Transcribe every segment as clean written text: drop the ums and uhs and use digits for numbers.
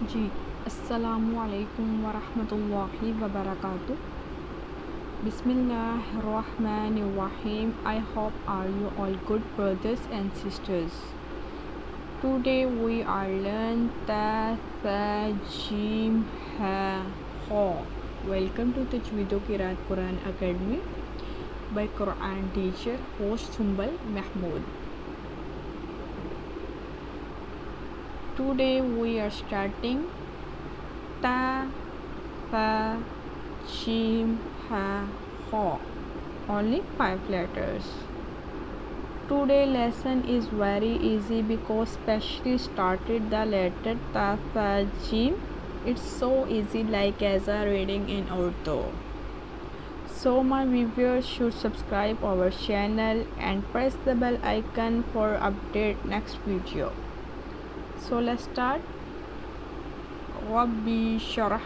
जी अस्सलामुअलैकुम वरहमतुल्लाहि वबरकातुह. Bismillahirrahmanirrahim. I hope are you all good brothers and sisters. Today we are learn ta tha jim ha kha. Welcome to Tajweed of Quran Academy by Quran teacher host Sumbal Mahmood. Today we are starting ta tha jim ha kha, only 5 letters. Today lesson is very easy because specially started the letter ta tha jim. It's so easy like as a reading in Urdu. So my viewers should subscribe our channel and press the bell icon for update next video. So let's start. ربي اشرح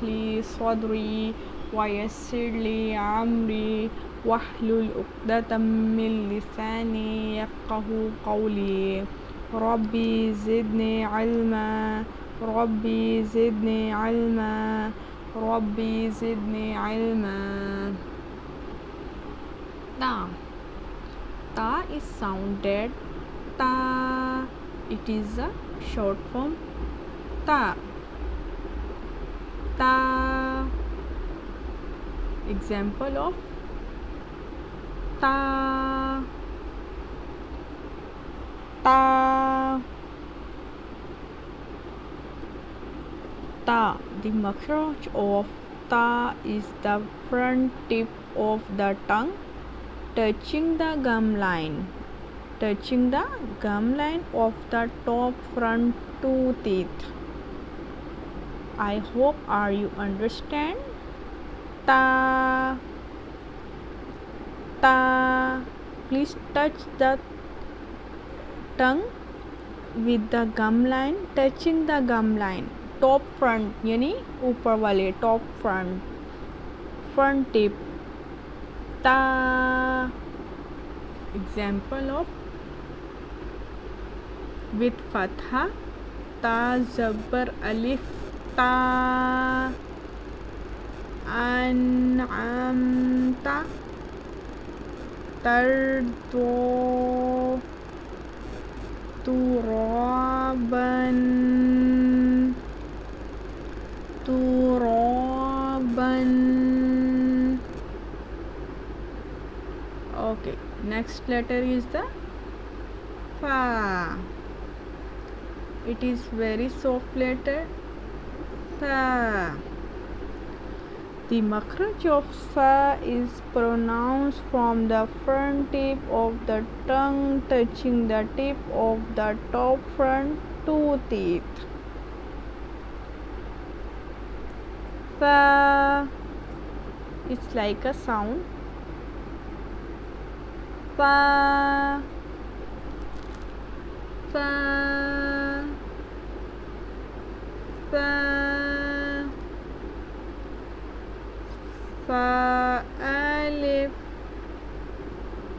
لي صدري ويسر لي أمري واحلل عقدة من لساني يفقه قولي ربي زدني علما ربي زدني علما ربي زدني علما. Ta is sounded ta. It is a short form ta. Ta. Example of ta. Ta. Ta. The makharaj of ta is the front tip of the tongue touching the gum line. Touching the gum line of the top front two teeth. I hope are you understand. Ta. Ta. Please touch the tongue with the gum line. Touching the gum line. Top front यानी ऊपर वाले top front tip. Ta. Example of with fatha ta zabar alif ta an'amta tardo turaban Okay, next letter is the fa. It is very soft letter fa. The makharaj of fa is pronounced from the front tip of the tongue touching the tip of the top front two teeth. Fa. It's like a sound. Fa. Fa. Fa. Fa alif.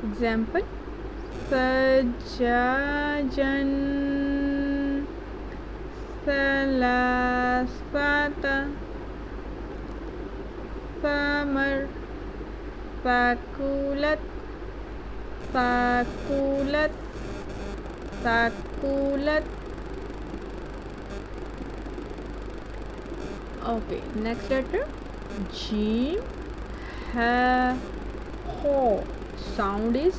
Example sajajan salasata famar fakulat fakulat fakulat. Okay, next letter jim ha kha. Sound is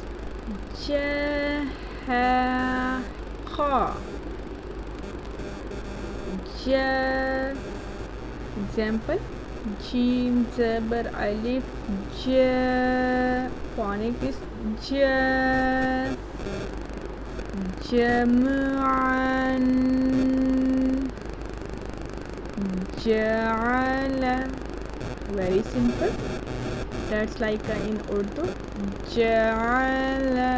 ja ha kha. Ja. Example jim zabar alif ja. Phonic is ja. Jam'an ja'ala. Very simple. That's like in Urdu ja'ala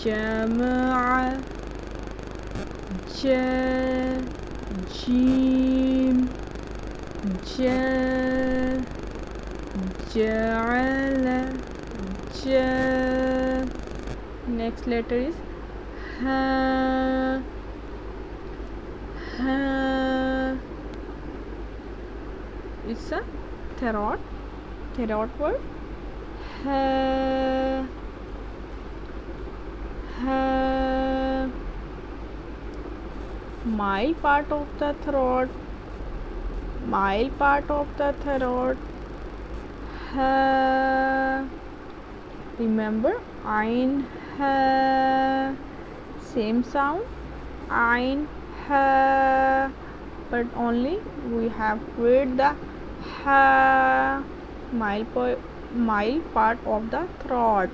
jama'a ja jim ja ja'ala ja. Next letter is ha. It's a throat word. Ha, ha. Mild part of the throat. Ha. Remember, ein, ha. Same sound, ein, ha. But only we have read the ha, mild part of the throat.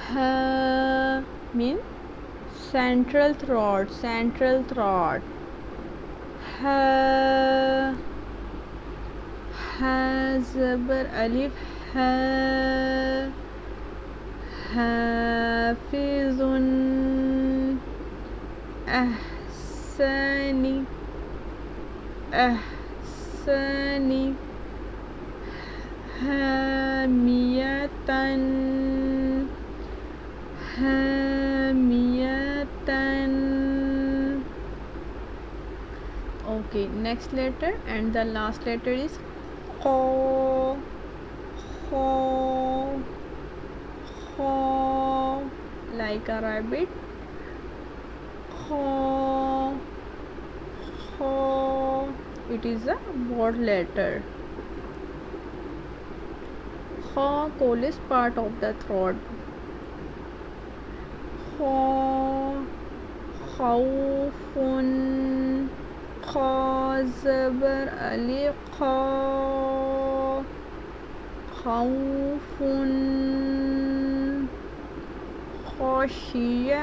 Ha means central throat. Ha, ha zabar alif, ha, hafizun, ahsani, hamiyatan, Okay, next letter and the last letter is Khaa. Like a rabbit. Khaa. It is a word letter. Khaa, coolest part of the throat. Khaa, khawfun, kha zabar ali, kha, khawfun, khashiya,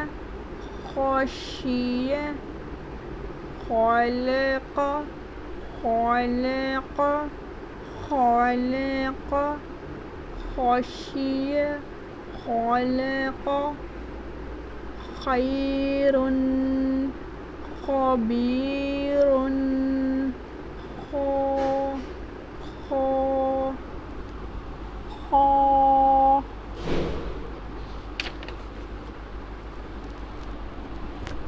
khalaqa, khashiya, khalaqa, khairun, khabirun, kha.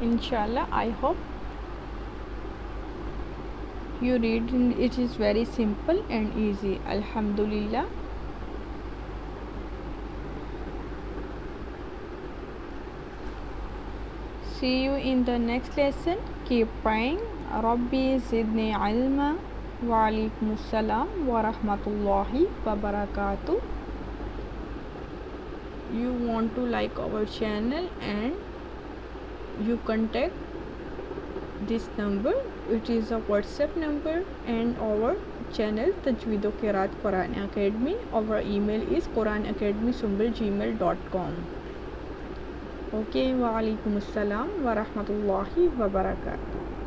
Inshallah, I hope you read it is very simple and easy. Alhamdulillah. See you in the next lesson. Keep praying. Rabbi zidni ilma. Wa alaikum assalam wa rahmatullahi wa barakatuh. You want to like our channel and you contact this number. It is a WhatsApp number and our channel Tajweed of Quran Academy. Our email is quranacademy@sumbal@gmail.com. Okay, wa alaikum assalam wa rahmatullahi wa barakatuh.